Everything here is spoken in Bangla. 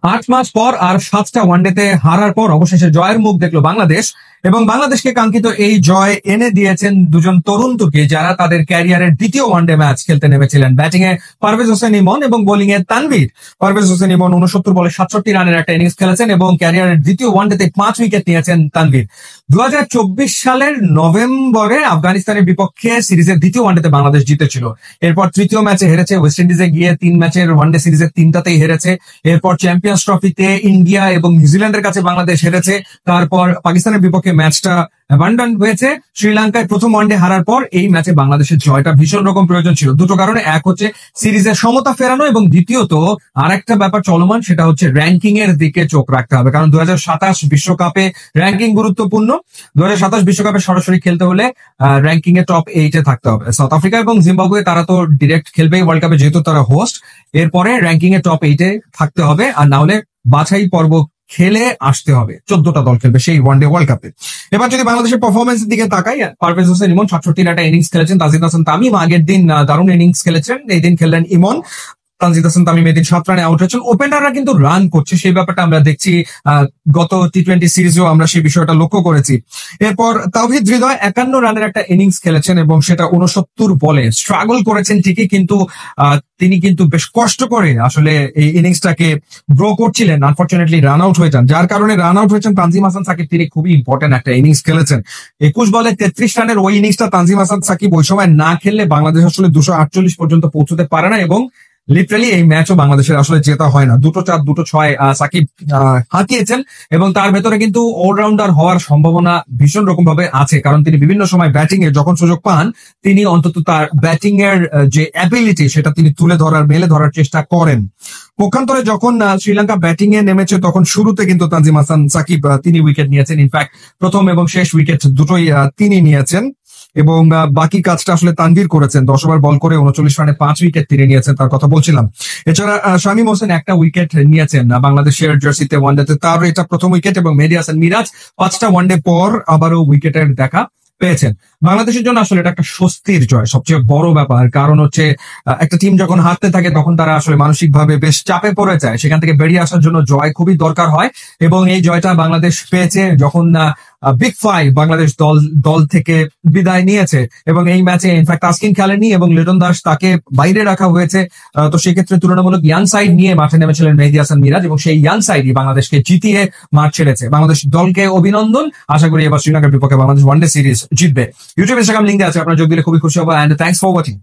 8 মাস পর আর 7টা ওয়ানডেতে হারার পর অবশেষে জয়ের মুখ দেখলো বাংলাদেশ এবং বাংলাদেশকে কাঙ্ক্ষিত এই জয় এনে দিয়েছেন দুজন তরুণ তুর্কি যারা তাদের ক্যারিয়ারের দ্বিতীয় ওয়ানডে ম্যাচ খেলতে নেমেছিলেন। ব্যাটিং এ পারভেজ হোসেন ইমন এবং বোলিং এ তানভীর। পারভেজ হোসেন ইমন 69 বলে 67 রানের একটা ইনিংস খেলেছেন এবং ক্যারিয়ারের দ্বিতীয় ওয়ানডেতে 5 উইকেট নিয়েছেন তানভীর। 2024 সালের নভেম্বরে আফগানিস্তানের বিপক্ষে সিরিজের দ্বিতীয় ওয়ানডেতে বাংলাদেশ জিতেছিল। এরপর তৃতীয় ম্যাচে হেরেছে, ওয়েস্ট ইন্ডিজে গিয়ে 3 ম্যাচের ওয়ানডে সিরিজের 3টাতেই হেরেছে। এরপর চ্যাম্পিয়ন্স ট্রফিতে ইন্ডিয়া এবং নিউজিল্যান্ডের কাছে বাংলাদেশ হেরেছে। তারপর পাকিস্তানের বিপক্ষে ম্যাচটা অ্যাবান্ডন হয়েছে। শ্রীলঙ্কায় প্রথম ওয়ানডে হারার পর এই ম্যাচে বাংলাদেশের জয়টা ভীষণ রকম প্রয়োজন ছিল দুটো কারণে। এক হচ্ছে সিরিজের সমতা ফেরানো এবং দ্বিতীয়ত আরেকটা ব্যাপার চলমান, সেটা হচ্ছে র্যাঙ্কিং এর দিকে চোখ রাখতে হবে, কারণ 2027 বিশ্বকাপে র্যাঙ্কিং গুরুত্বপূর্ণ। 2027 বিশ্বকাপে সরাসরি খেলতে হলে র্যাঙ্কিং এ টপ 8-এ থাকতে হবে। সাউথ আফ্রিকা এবং জিম্বাবুয়ে তারা তো ডিরেক্ট খেলবেই ওয়ার্ল্ড কাপে, যেহেতু তারা হোস্ট। এরপরে র্যাঙ্কিং এ টপ 8-এ থাকতে হবে, আর না হলে বাছাই পর্ব খেলে আসতে হবে। 14টা দল খেলবে সেই ওয়ানডে ওয়ার্ল্ড কাপে। এবার যদি বাংলাদেশের পারফরমেন্সের দিকে তাকাই, পারভেজ হোসেন ইমন 67 একটা ইনিংস খেলেছেন। তানজিদ হাসান তামিম আগের দিন দারুণ ইনিংস খেলেছেন, এই দিন খেললেন ইমন। তানজিদ হাসান তামিম এদিন 7 রানে আউট হয়েছেন। ওপেনাররা কিন্তু রান করছে, সেই ব্যাপারটা আমরা দেখছি। গত টি20 সিরিজেও আমরা সেই বিষয়টা লক্ষ্য করেছি। এরপর তাওহিদ হৃদয় 51 রানের একটা ইনিংস খেলেছেন এবং সেটা 69 বলে স্ট্রাগল করেছেন ঠিকই, কিন্তু তিনি কিন্তু বেশ কষ্ট করে আসলে এই ইনিংসটাকে গ্রো করছিলেন। আনফর্চুনেটলি রান আউট হয়ে যান, যার কারণে রান আউট হয়েছেন তানজিম হাসান সাকিব। তিনি খুবই ইম্পর্টেন্ট একটা ইনিংস খেলেছেন। 21 বলে 33 রানের ওই ইনিংসটা তানজিম হাসান সাকিব ওই সময় না খেললে বাংলাদেশ আসলে 248 পর্যন্ত পৌঁছতে পারে না এবং লিটারালি এই ম্যাচও বাংলাদেশের আসলে জেতা হয় না। 2-4 2-6 সাকিব হাঁকিয়েছেন এবং তার ভেতরে কিন্তু অলরাউন্ডার হওয়ার সম্ভাবনা ভীষণ রকম ভাবে আছে, কারণ তিনি বিভিন্ন সময় ব্যাটিং এ যখন সুযোগ পান তিনি অন্তত তার ব্যাটিং এর যে অ্যাবিলিটি সেটা তিনি তুলে ধরার মেলে ধরার চেষ্টা করেন। পক্ষান্তরে যখন শ্রীলঙ্কা ব্যাটিং এ নেমেছে তখন শুরুতে কিন্তু তানজিম হাসান সাকিব তিনি উইকেট নিয়েছেন। ইনফ্যাক্ট প্রথম এবং শেষ উইকেট দুটোই তিনি নিয়েছেন এবং বাকি কাজটা আসলে তানভীর করেছেন। 10 ওভার বল করে 39 রানে 5 উইকেট তিনি নিয়েছেন, তার কথা বলছিলাম। এছাড়া শামীম হোসেন একটা উইকেট নিয়েছেন বাংলাদেশের জার্সিতে ওয়ানডেতে, তার এটা প্রথম উইকেট। এবং মেহেদী হাসান মিরাজ 5টা ওয়ানডে পর আবারও উইকেটের দেখা পেয়েছেন। বাংলাদেশের জন্য আসলে এটা একটা স্বস্তির জয়, সবচেয়ে বড় ব্যাপার। কারণ হচ্ছে একটা টিম যখন হারতে থাকে তখন তারা আসলে মানসিকভাবে বেশ চাপে পড়ে যায়, সেখান থেকে বেরিয়ে আসার জন্য জয় খুবই দরকার হয় এবং এই জয়টা বাংলাদেশ পেয়েছে যখন বিগ 5 বাংলাদেশ দল থেকে বিদায় নিয়েছে। এবং এই ম্যাচে ইনফ্যাক্ট তাসকিন খেলেনি এবং লিটন দাস তাকে বাইরে রাখা হয়েছে। তো সেক্ষেত্রে তুলনামূলক ইয়াং সাইড নিয়ে মাঠে নেমেছিলেন মেহেদী হাসান মিরাজ এবং সেই ইয়াং সাইডই বাংলাদেশকে জিতিয়ে মাঠ ছেড়েছে। বাংলাদেশ দলকে অভিনন্দন। আশা করি এবার শ্রীলঙ্কার বিপক্ষে বাংলাদেশ ওয়ানডে সিরিজ জিতবে। ইউটিউব ইনস্টাগ্রাম লিঙ্ক আছে, আপনারা যোগ দিলে খুবই খুশি হবো। And thanks for watching.